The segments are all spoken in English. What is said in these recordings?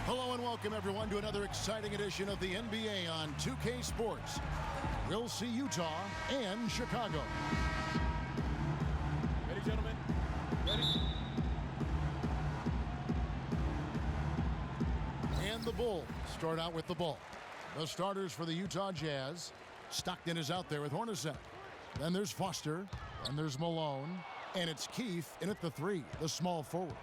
Hello and welcome, everyone, to another exciting edition of the NBA on 2K Sports. We'll see Utah and Chicago. Ready, gentlemen? Ready? And the Bulls start out with the ball. The starters for the Utah Jazz. Stockton is out there with Hornacek. Then there's Foster. And there's Malone. And it's Keith in at the three, the small forward.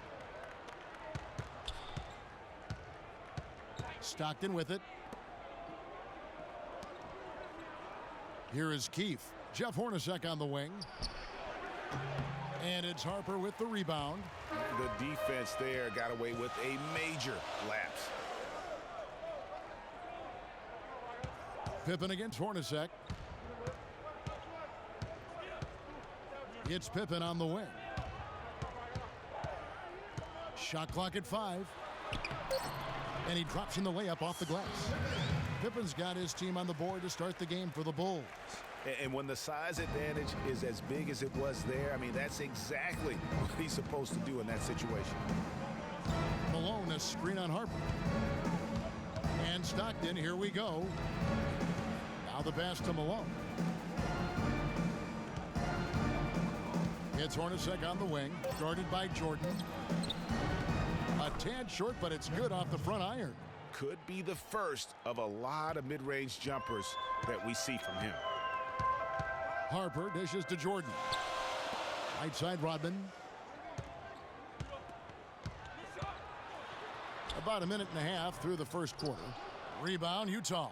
Stockton with it. Here is Keith. Jeff Hornacek on the wing. And it's Harper with the rebound. The defense there got away with a major lapse. Pippen against Hornacek. It's Pippen on the wing. Shot clock at 5. And he drops in the layup off the glass. Pippen's got his team on the board to start the game for the Bulls. And when the size advantage is as big as it was there, I mean, that's exactly what he's supposed to do in that situation. Malone, a screen on Harper. And Stockton, here we go. Now the pass to Malone. It's Hornacek on the wing, guarded by Jordan. A tad short, but it's good off the front iron. Could be the first of a lot of mid-range jumpers that we see from him. Harper dishes to Jordan. Right side, Rodman. About a minute and a half through the first quarter. Rebound, Utah.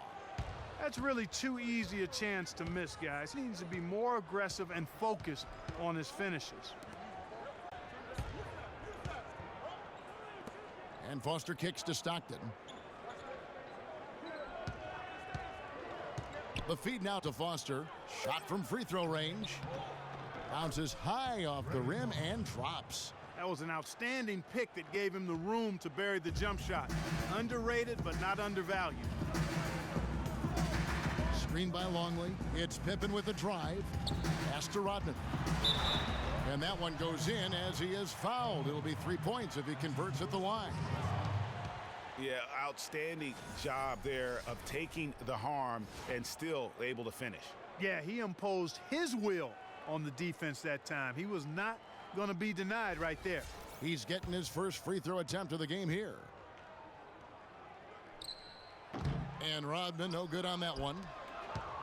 That's really too easy a chance to miss, guys. He needs to be more aggressive and focused on his finishes. And Foster kicks to Stockton. The feed now to Foster. Shot from free throw range. Bounces high off the rim and drops. That was an outstanding pick that gave him the room to bury the jump shot. Underrated, but not undervalued. Screen by Longley. It's Pippen with a drive. Pass to Rodman. And that one goes in as he is fouled. It'll be 3 points if he converts at the line. Yeah, outstanding job there of taking the harm and still able to finish. Yeah, he imposed his will on the defense that time. He was not going to be denied right there. He's getting his first free throw attempt of the game here. And Rodman, no good on that one.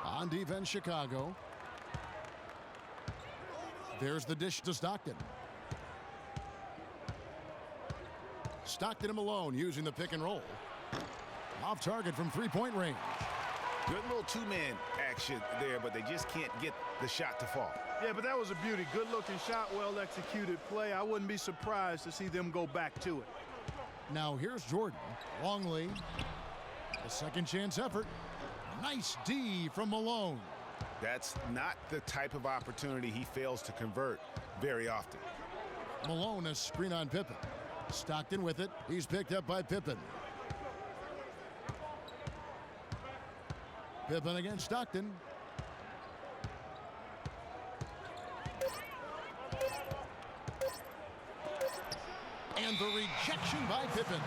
On defense, Chicago. There's the dish to Stockton. Stockton and Malone using the pick and roll. Off target from three-point range. Good little two-man action there, but they just can't get the shot to fall. Yeah, but that was a beauty. Good-looking shot, well-executed play. I wouldn't be surprised to see them go back to it. Now here's Jordan. Longley. A second chance effort. Nice D from Malone. That's not the type of opportunity he fails to convert very often. Malone, a screen on Pippen. Stockton with it. He's picked up by Pippen. Pippen against Stockton. And the rejection by Pippen.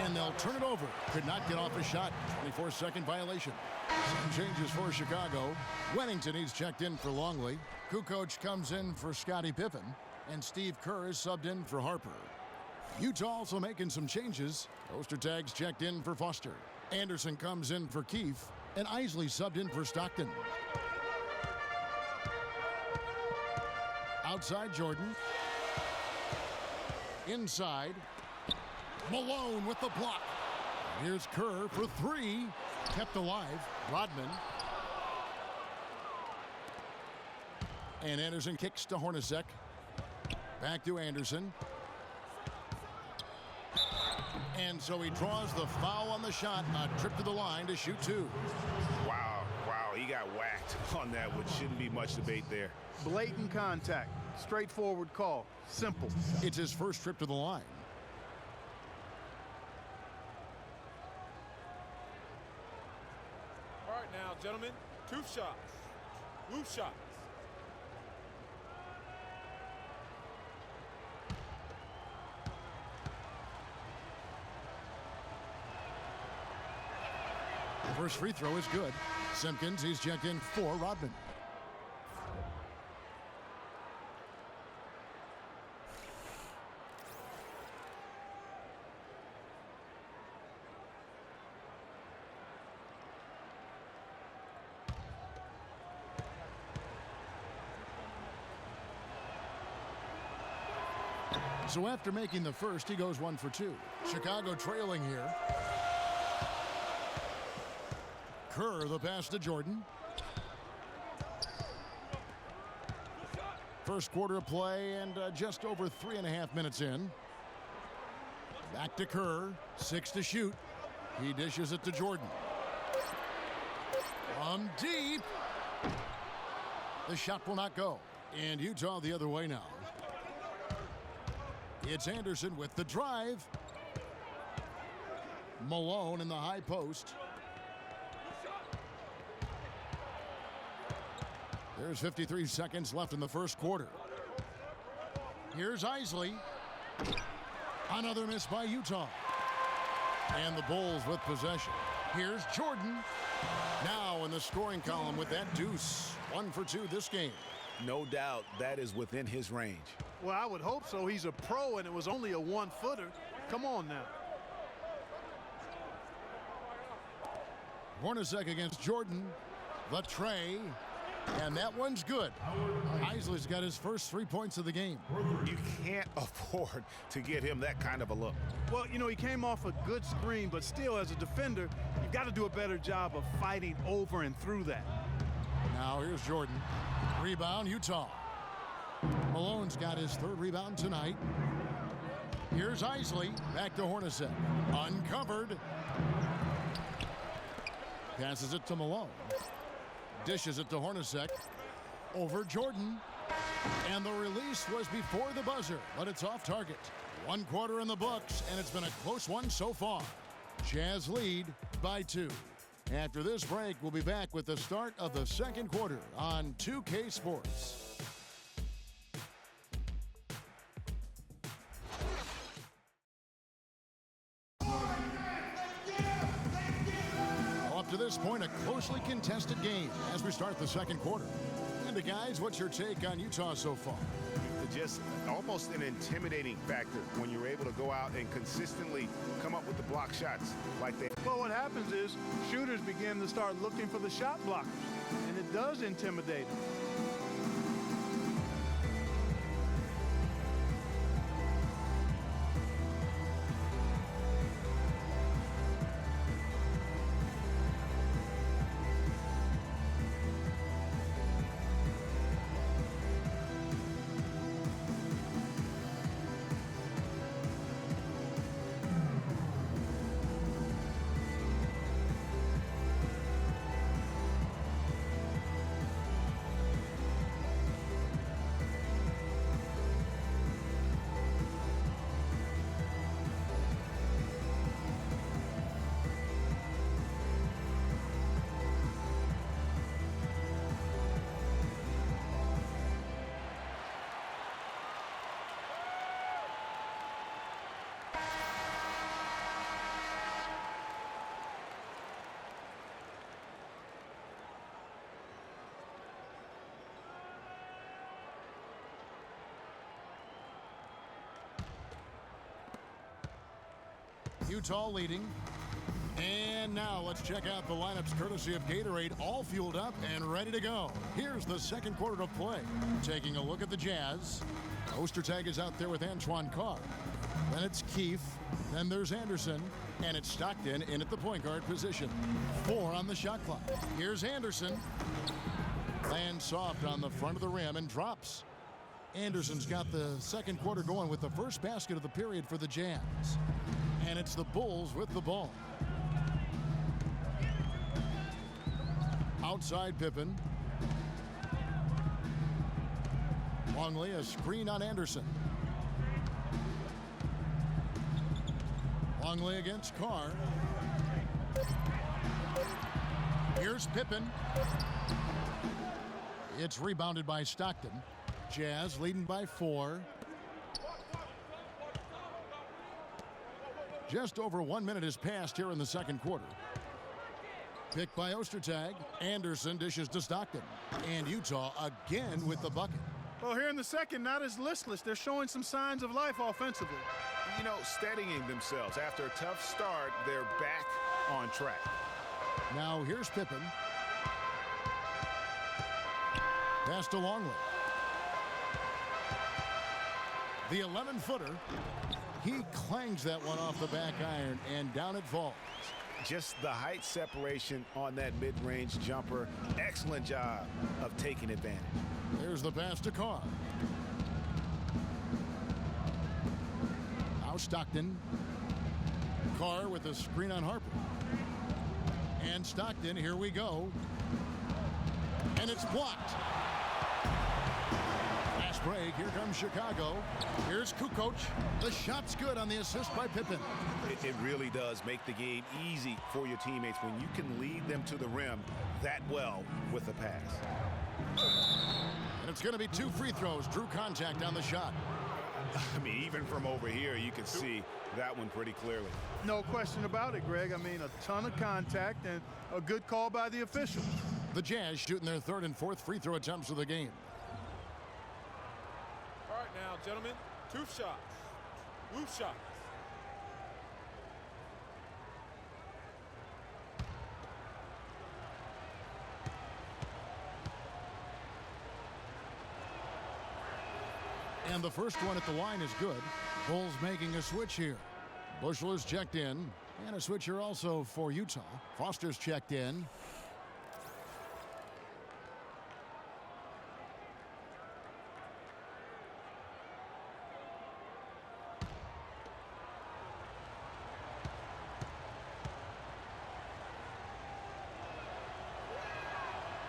And they'll turn it over. Could not get off a shot. 24-second violation. Some changes for Chicago. Wennington, he's checked in for Longley. Kukoc comes in for Scottie Pippen. And Steve Kerr is subbed in for Harper. Utah also making some changes. Ostertag's checked in for Foster. Anderson comes in for Keith. And Isley subbed in for Stockton. Outside Jordan. Inside. Malone with the block. Here's Kerr for three. Kept alive. Rodman. And Anderson kicks to Hornacek. Back to Anderson. And so he draws the foul on the shot. A trip to the line to shoot two. Wow, he got whacked on that, which shouldn't be much debate there. Blatant contact. Straightforward call. Simple. It's his first trip to the line. All right now, gentlemen, 2 shots. Blue shots. First free throw is good. Simpkins, he's checked in for Rodman. So after making the first, he goes 1 for 2. Chicago trailing here. Kerr, the pass to Jordan. First quarter of play and just over 3.5 minutes in. Back to Kerr, 6 to shoot. He dishes it to Jordan. From deep. The shot will not go. And Utah the other way now. It's Anderson with the drive. Malone in the high post. There's 53 seconds left in the first quarter. Here's Isley. Another miss by Utah. And the Bulls with possession. Here's Jordan. Now in the scoring column with that deuce. 1 for 2 this game. No doubt that is within his range. Well, I would hope so. He's a pro, and it was only a 1-footer. Come on now. Hornacek against Jordan. The tray. And that one's good. Isley's got his first 3 points of the game. You can't afford to get him that kind of a look. Well, you know, he came off a good screen, but still, as a defender, you've got to do a better job of fighting over and through that. Now here's Jordan. Rebound, Utah. Malone's got his 3rd rebound tonight. Here's Isley. Back to Hornacek. Uncovered. Passes it to Malone. Dishes it to Hornacek. Over Jordan. And the release was before the buzzer, but it's off target. 1 quarter in the books, and it's been a close one so far. Jazz lead by 2. After this break, we'll be back with the start of the second quarter on 2K Sports. Up to this point, a closely contested game as we start the second quarter. And guys, what's your take on Utah so far? Just almost an intimidating factor when you're able to go out and consistently come up with the block shots like they. Well, what happens is shooters begin to start looking for the shot blocker, and it does intimidate them. Utah leading. And now let's check out the lineups courtesy of Gatorade, all fueled up and ready to go. Here's the second quarter of play. Taking a look at the Jazz. Ostertag is out there with Antoine Carr. Then it's Keefe. Then there's Anderson. And it's Stockton in at the point guard position. 4 on the shot clock. Here's Anderson. Lands soft on the front of the rim and drops. Anderson's got the second quarter going with the first basket of the period for the Jazz. And it's the Bulls with the ball. Outside Pippen. Longley, a screen on Anderson. Longley against Carr. Here's Pippen. It's rebounded by Stockton. Jazz leading by 4. Just over 1 minute has passed here in the second quarter. Picked by Ostertag. Anderson dishes to Stockton. And Utah again with the bucket. Well, here in the second, not as listless. They're showing some signs of life offensively. You know, steadying themselves. After a tough start, they're back on track. Now here's Pippen. Pass to Longley. The 11-footer. He clangs that one off the back iron, and down it falls. Just the height separation on that mid-range jumper. Excellent job of taking advantage. There's the pass to Carr. Now Stockton. Carr with a screen on Harper. And Stockton, here we go. And it's blocked. Fast break, here comes Chicago. Here's Kukoc. The shot's good on the assist by Pippen. It really does make the game easy for your teammates when you can lead them to the rim that well with the pass. And it's going to be 2 free throws. Drew contact on the shot. I mean, even from over here, you can see that one pretty clearly. No question about it, Greg. I mean, a ton of contact and a good call by the officials. The Jazz shooting their 3rd and 4th free throw attempts of the game. All right now, gentlemen, 2 shots. Loose shots. And the first one at the line is good. Bulls making a switch here. Bushler's checked in. And a switch here also for Utah. Foster's checked in.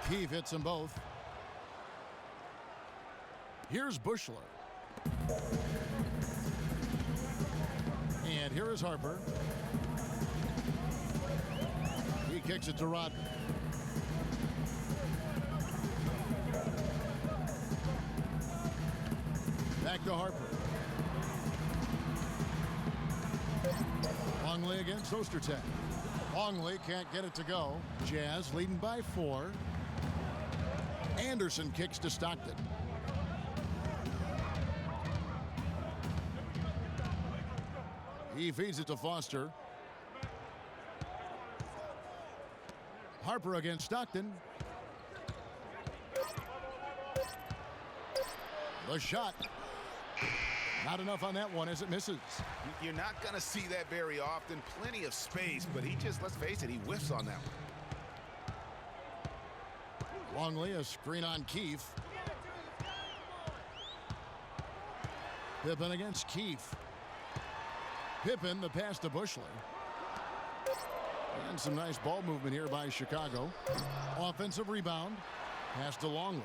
Keefe hits them both. Here's Bushler. And here is Harper. He kicks it to Rodman. Back to Harper. Longley against Ostertag. Longley can't get it to go. Jazz leading by 4. Anderson kicks to Stockton. He feeds it to Foster. Harper against Stockton. The shot. Not enough on that one as it misses. You're not going to see that very often. Plenty of space, but he just, let's face it, he whiffs on that one. Longley, a screen on Keefe. Pippen against Keefe. Pippen, the pass to Bushler. And some nice ball movement here by Chicago. Offensive rebound. Pass to Longley.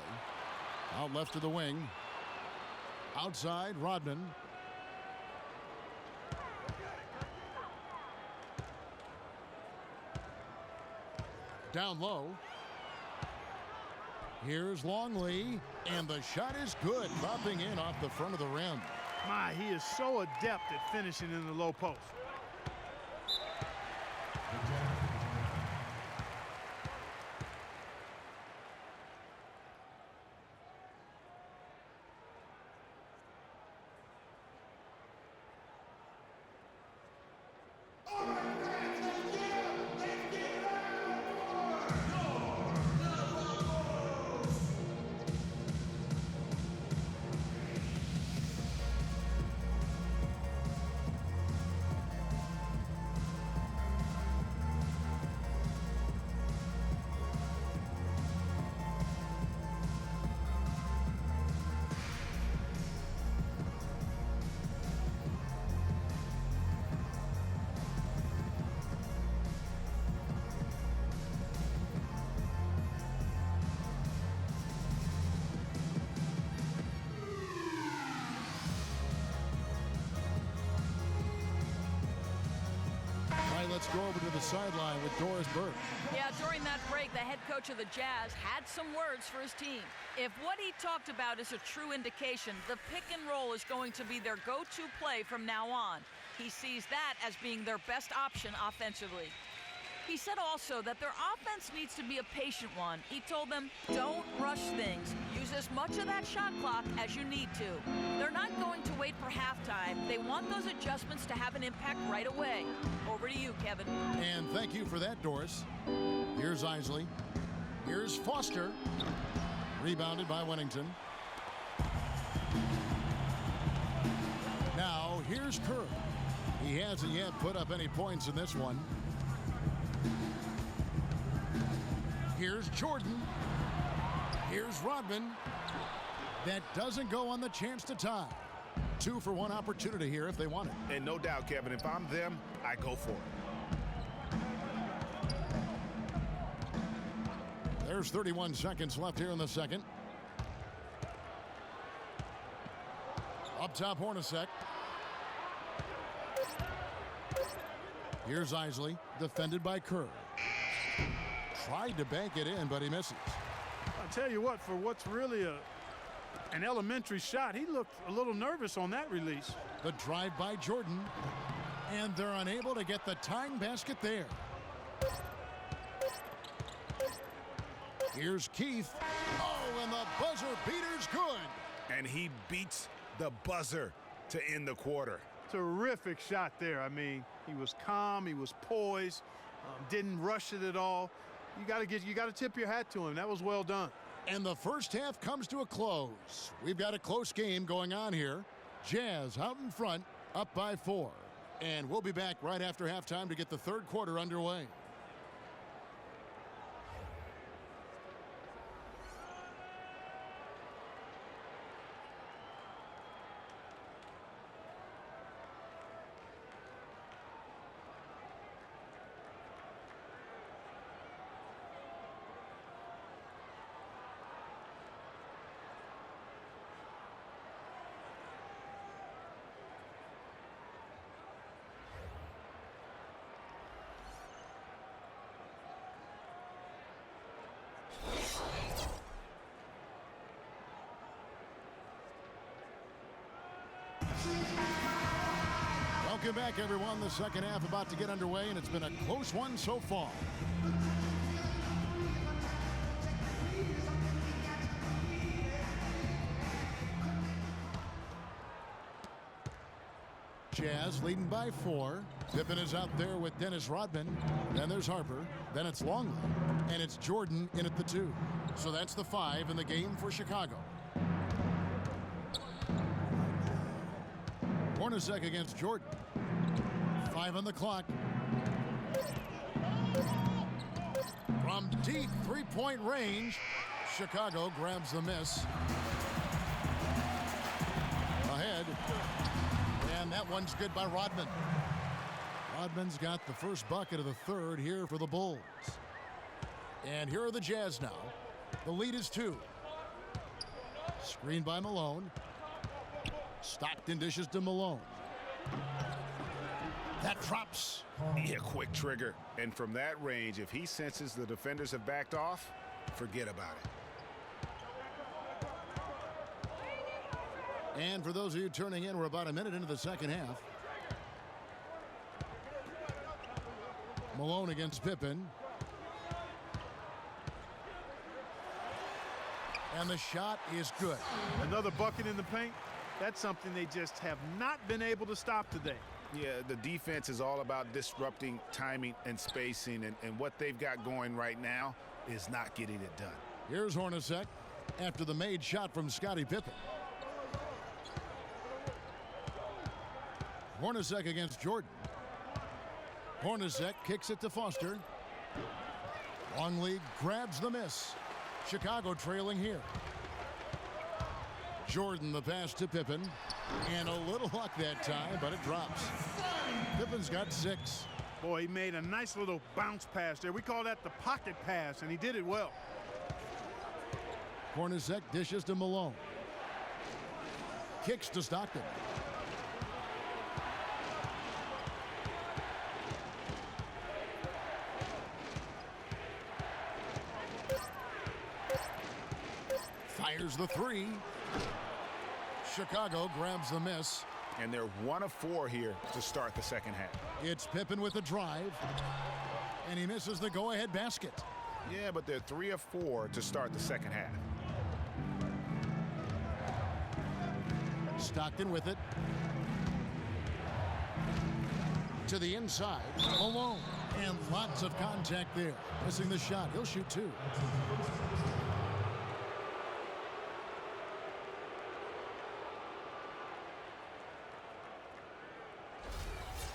Out left to the wing. Outside, Rodman. Down low. Here's Longley. And the shot is good. Popping in off the front of the rim. My, he is so adept at finishing in the low post. Let's go over to the sideline with Doris Burke. Yeah, during that break, the head coach of the Jazz had some words for his team. If what he talked about is a true indication, the pick and roll is going to be their go-to play from now on. He sees that as being their best option offensively. He said also that their offense needs to be a patient one. He told them, don't rush things. Use as much of that shot clock as you need to. They're not going to wait for halftime. They want those adjustments to have an impact right away. Over to you, Kevin. And thank you for that, Doris. Here's Isley. Here's Foster. Rebounded by Wennington. Now, here's Kerr. He hasn't yet put up any points in this one. Here's Jordan. Here's Rodman. That doesn't go on the chance to tie. 2 for 1 opportunity here if they want it. And no doubt, Kevin, if I'm them, I go for it. There's 31 seconds left here in the second. Up top, Hornacek. Here's Isley, defended by Kerr. Tried to bank it in, but he misses. I'll tell you what, for what's really an elementary shot, he looked a little nervous on that release. The drive by Jordan, and they're unable to get the tying basket there. Here's Keith. Oh, and the buzzer beater's good. And he beats the buzzer to end the quarter. Terrific shot there. I mean, he was calm, he was poised, didn't rush it at all. You got to tip your hat to him. That was well done. And the first half comes to a close. We've got a close game going on here. Jazz out in front, up by 4. And we'll be back right after halftime to get the third quarter underway. Welcome back, everyone. The second half about to get underway, and it's been a close one so far. Jazz leading by 4. Pippen is out there with Dennis Rodman. Then there's Harper. Then it's Longley. And it's Jordan in at the 2. So that's the 5 in the game for Chicago. Hornacek against Jordan. 5 on the clock. From deep three-point range, Chicago grabs the miss. Ahead. And that one's good by Rodman. Rodman's got the first bucket of the third here for the Bulls. And here are the Jazz now. The lead is 2. Screen by Malone. Stockton dishes to Malone. That drops. Yeah, quick trigger. And from that range, if he senses the defenders have backed off, forget about it. And for those of you turning in, we're about a minute into the second half. Malone against Pippen. And the shot is good. Another bucket in the paint. That's something they just have not been able to stop today. Yeah, the defense is all about disrupting timing and spacing, and what they've got going right now is not getting it done. Here's Hornacek after the made shot from Scottie Pippen. Hornacek against Jordan. Hornacek kicks it to Foster. Longley grabs the miss. Chicago trailing here. Jordan the pass to Pippen. And a little luck that time, but it drops. Pippen's got 6. Boy, he made a nice little bounce pass there. We call that the pocket pass, and he did it well. Hornacek dishes to Malone. Kicks to Stockton. Fires the 3. Chicago grabs the miss. And they're 1 of 4 here to start the second half. It's Pippen with the drive. And he misses the go-ahead basket. Yeah, but they're 3 of 4 to start the second half. Stockton with it. To the inside. Malone. And lots of contact there. Missing the shot. He'll shoot 2.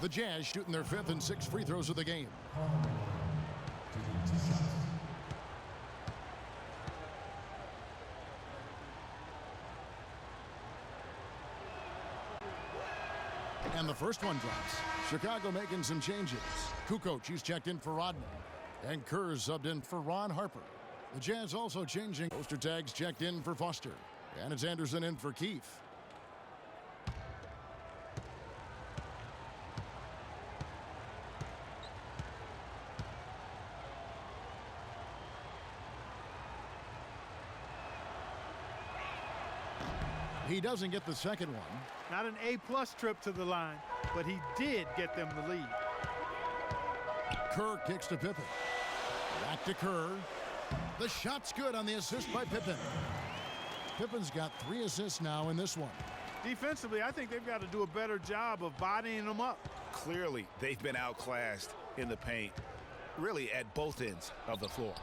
The Jazz shooting their 5th and 6th free throws of the game. And the first one drops. Chicago making some changes. Kukoc, he's checked in for Rodman. And Kerr subbed in for Ron Harper. The Jazz also changing. Poster tags checked in for Foster. And it's Anderson in for Keefe. He doesn't get the second one. Not an A-plus trip to the line, but he did get them the lead. Kerr kicks to Pippen. Back to Kerr. The shot's good on the assist by Pippen. Pippen's got 3 assists now in this one. Defensively, I think they've got to do a better job of bodying them up. Clearly, they've been outclassed in the paint, really at both ends of the floor.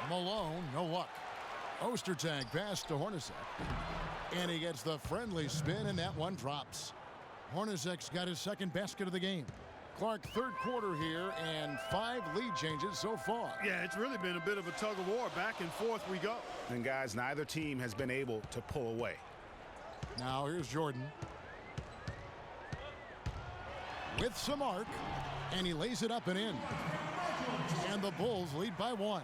Malone, no luck. Ostertag pass to Hornacek. And he gets the friendly spin, and that one drops. Hornacek's got his second basket of the game. Clark, third quarter here, and 5 lead changes so far. Yeah, it's really been a bit of a tug of war. Back and forth we go. And guys, neither team has been able to pull away. Now here's Jordan. With some arc, and he lays it up and in. And the Bulls lead by 1.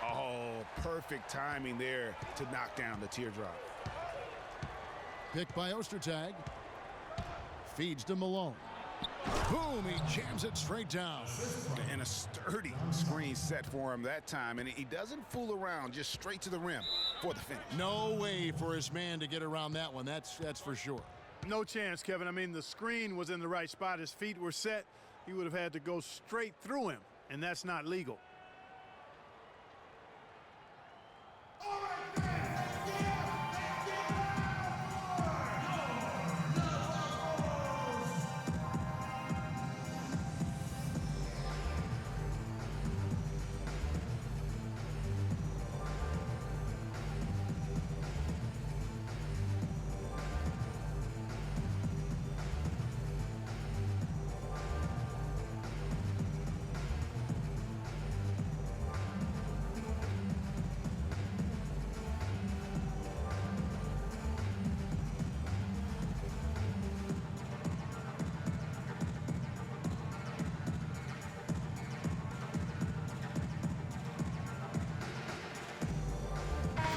Oh, perfect timing there to knock down the teardrop. Picked by Ostertag. Feeds to Malone. Boom, he jams it straight down. And a sturdy screen set for him that time. And he doesn't fool around, just straight to the rim for the finish. No way for his man to get around that one. That's for sure. No chance, Kevin. I mean, the screen was in the right spot. His feet were set. He would have had to go straight through him, and that's not legal.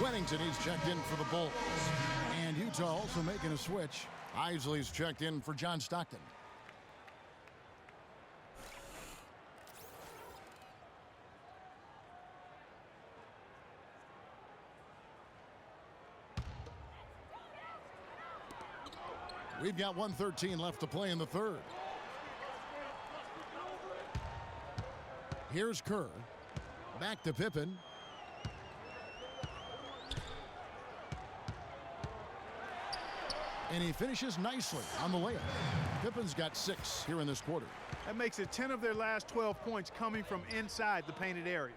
Wennington, he's checked in for the Bulls. And Utah also making a switch. Isley's checked in for John Stockton. We've got 1:13 left to play in the third. Here's Kerr. Back to Pippen. And he finishes nicely on the layup. Pippen's got 6 here in this quarter. That makes it 10 of their last 12 points coming from inside the painted area.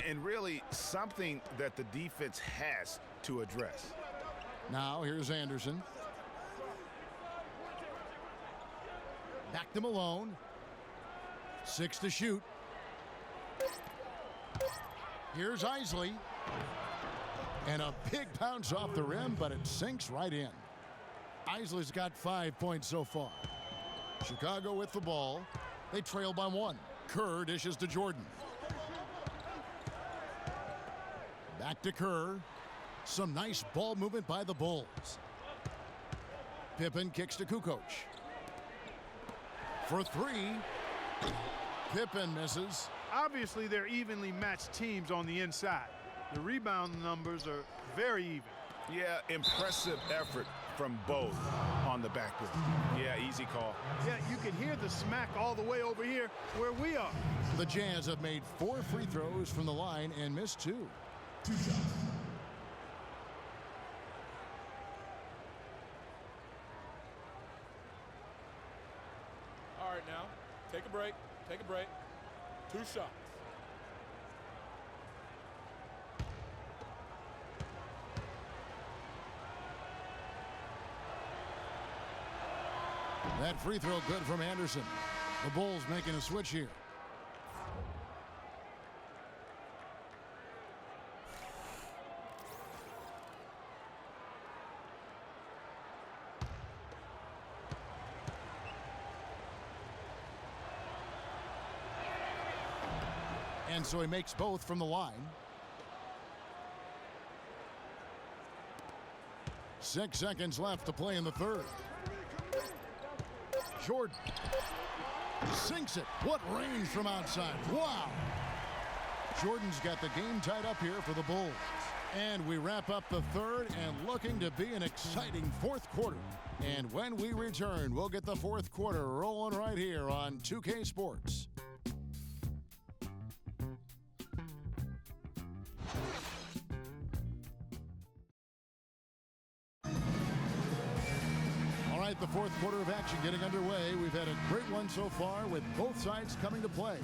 And really something that the defense has to address. Now here's Anderson. Back to Malone. 6 to shoot. Here's Isley. And a big bounce off the rim, but it sinks right in. Isley's got 5 points so far. Chicago with the ball. They trail by 1. Kerr dishes to Jordan. Back to Kerr. Some nice ball movement by the Bulls. Pippen kicks to Kukoc. For 3. Pippen misses. Obviously, they're evenly matched teams on the inside. The rebound numbers are very even. Yeah, impressive effort from both on on the backboard. Yeah, easy call. Yeah, you can hear the smack all the way over here where we are. The Jazz have made 4 free throws from the line and missed 2. All right, now, take a break. Take a break. 2 shots. That free throw good from Anderson. The Bulls making a switch here. And so he makes both from the line. 6 seconds left to play in the third. Jordan sinks it. What range from outside. Wow. Jordan's got the game tied up here for the Bulls. And we wrap up the third and looking to be an exciting fourth quarter. And when we return, we'll get the fourth quarter rolling right here on 2K Sports. The fourth quarter of action getting underway. We've had a great one so far with both sides coming to play.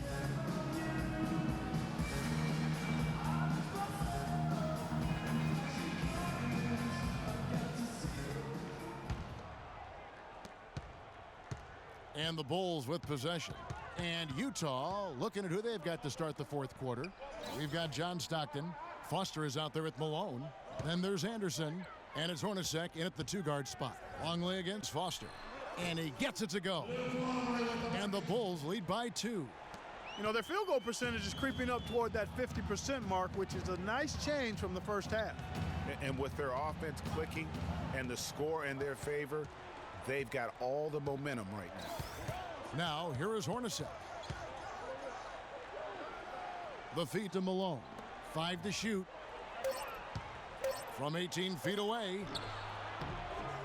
And the Bulls with possession. And Utah looking at who they've got to start the fourth quarter. We've got John Stockton. Foster is out there with Malone. Then there's Anderson. And it's Hornacek in at the 2-guard spot. Longley against Foster. And he gets it to go. And the Bulls lead by 2. You know, their field goal percentage is creeping up toward that 50% mark, which is a nice change from the first half. And with their offense clicking and the score in their favor, they've got all the momentum right now. Now, here is Hornacek. The feed to Malone. 5 to shoot. From 18 feet away.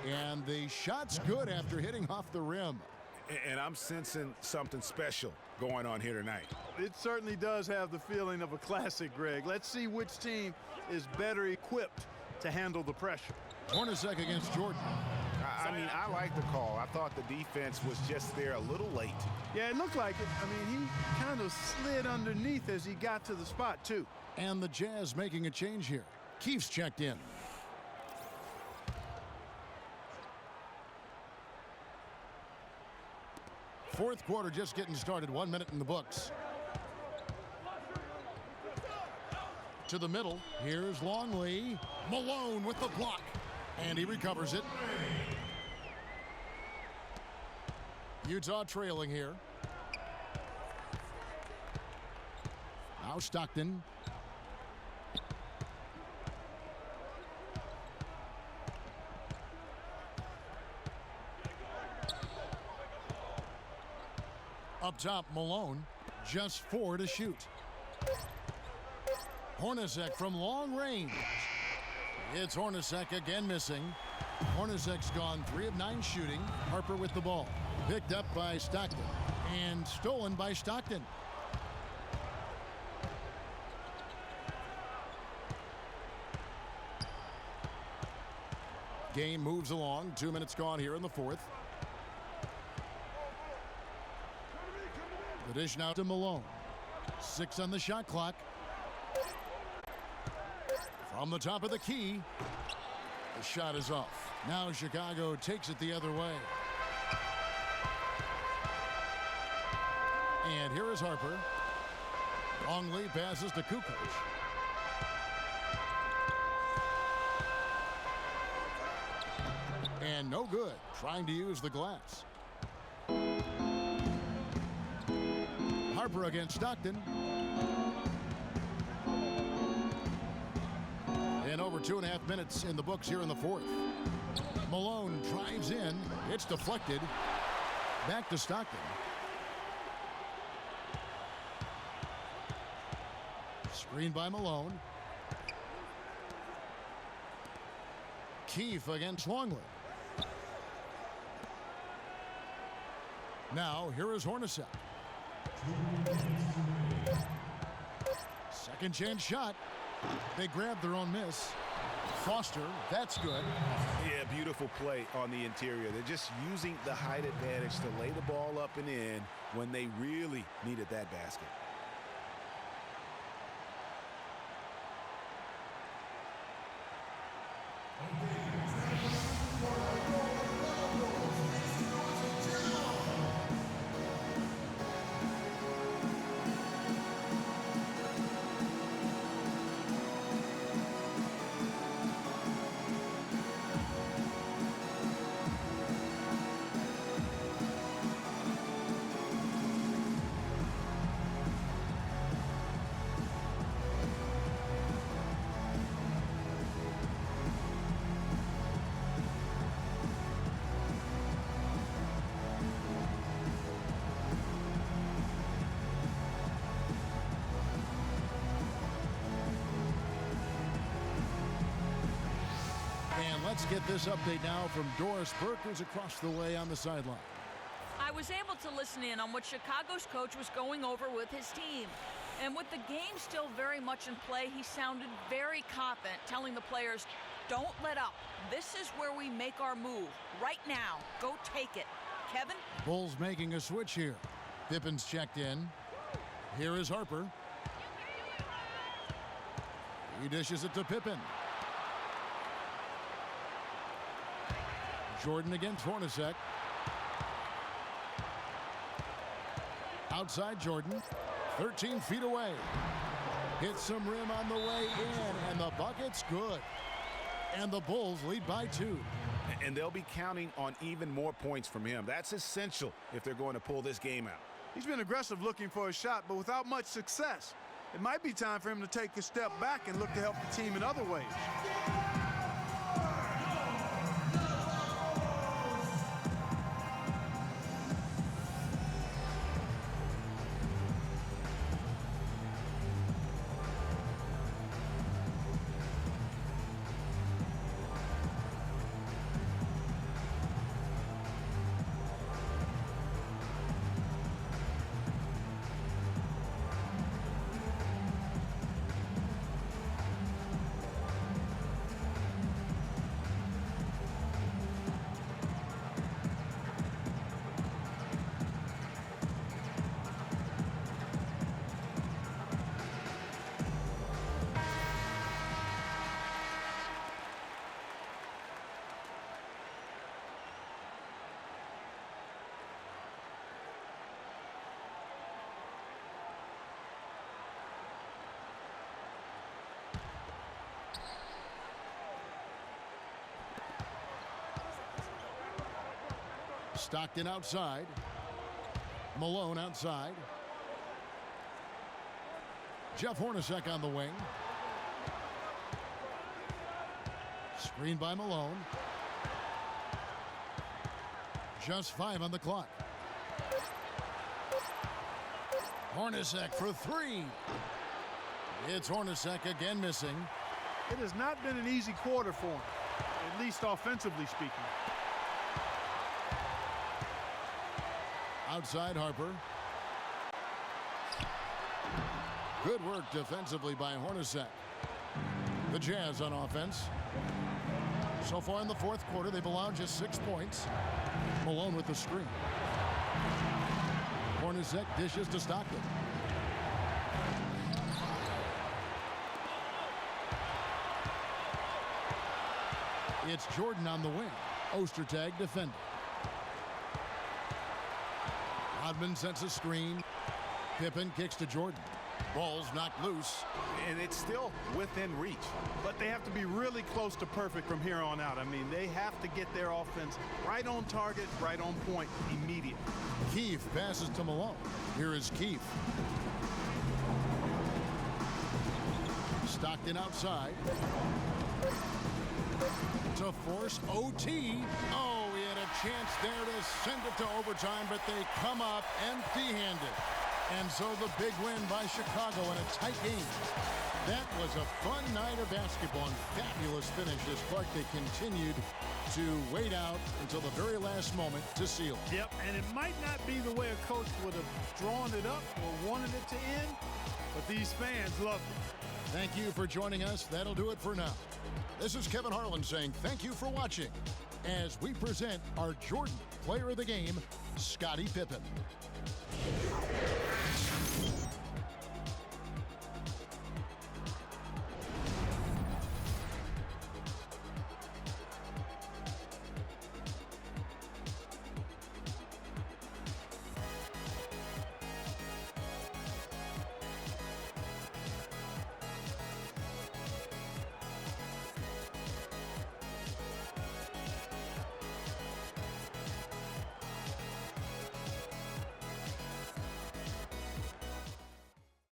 And the shot's good after hitting off the rim. And I'm sensing something special going on here tonight. It certainly does have the feeling of a classic, Greg. Let's see which team is better equipped to handle the pressure. Hornacek against Jordan. I mean, I like the call. I thought the defense was just there a little late. Yeah, it looked like it. I mean, he kind of slid underneath as he got to the spot, too. And the Jazz making a change here. Keefe's checked in. Fourth quarter just getting started. 1 minute in the books. To the middle. Here's Longley. Malone with the block. And he recovers it. Utah trailing here. Now Stockton. Up top, Malone. Just 4 to shoot. Hornacek from long range. It's Hornacek again missing. Hornacek's gone 3 of 9 shooting. Harper with the ball. Picked up by Stockton. And stolen by Stockton. Game moves along. 2 minutes gone here in the fourth. The dish now to Malone. 6 on the shot clock. From the top of the key. The shot is off. Now Chicago takes it the other way. And here is Harper. Longley passes to Kukoc. And no good. Trying to use the glass. Harper against Stockton. And over 2.5 minutes in the books here in the fourth. Malone drives in. It's deflected. Back to Stockton. Screen by Malone. Keefe against Longley. Now, here is Hornacek. Second chance shot. They grabbed their own miss. Foster, that's good. Yeah, beautiful play on the interior. They're just using the height advantage to lay the ball up and in when they really needed that basket. And let's get this update now from Doris Burke, who's across the way on the sideline. I was able to listen in on what Chicago's coach was going over with his team. And with the game still very much in play, he sounded very confident, telling the players, don't let up. This is where we make our move. Right now. Go take it. Kevin? Bulls making a switch here. Pippen's checked in. Here is Harper. He dishes it to Pippen. Jordan against Hornacek. Outside Jordan. 13 feet away. Hits some rim on the way in, and the bucket's good. And the Bulls lead by 2. And they'll be counting on even more points from him. That's essential if they're going to pull this game out. He's been aggressive looking for a shot, but without much success. It might be time for him to take a step back and look to help the team in other ways. Stockton outside. Malone outside. Jeff Hornacek on the wing. Screen by Malone. Just 5 on the clock. Hornacek for 3. It's Hornacek again missing. It has not been an easy quarter for him, at least offensively speaking. Outside Harper. Good work defensively by Hornacek. The Jazz on offense. So far in the fourth quarter, they've allowed just 6 points. Malone with the screen. Hornacek dishes to Stockton. It's Jordan on the wing. Ostertag defending. Rodman sets a screen. Pippen kicks to Jordan. Ball's knocked loose. And it's still within reach. But they have to be really close to perfect from here on out. I mean, they have to get their offense right on target, right on point, immediately. Keefe passes to Malone. Here is Keefe. Stockton outside. To force OT. Oh, he had a chance there to send it to overtime, but they come up empty-handed. And so the big win by Chicago in a tight game. That was a fun night of basketball and fabulous finish as Clark, they continued to wait out until the very last moment to seal it. Yep, and it might not be the way a coach would have drawn it up or wanted it to end, but these fans loved it. Thank you for joining us. That'll do it for now. This is Kevin Harlan saying thank you for watching as we present our Jordan Player of the Game, Scottie Pippen.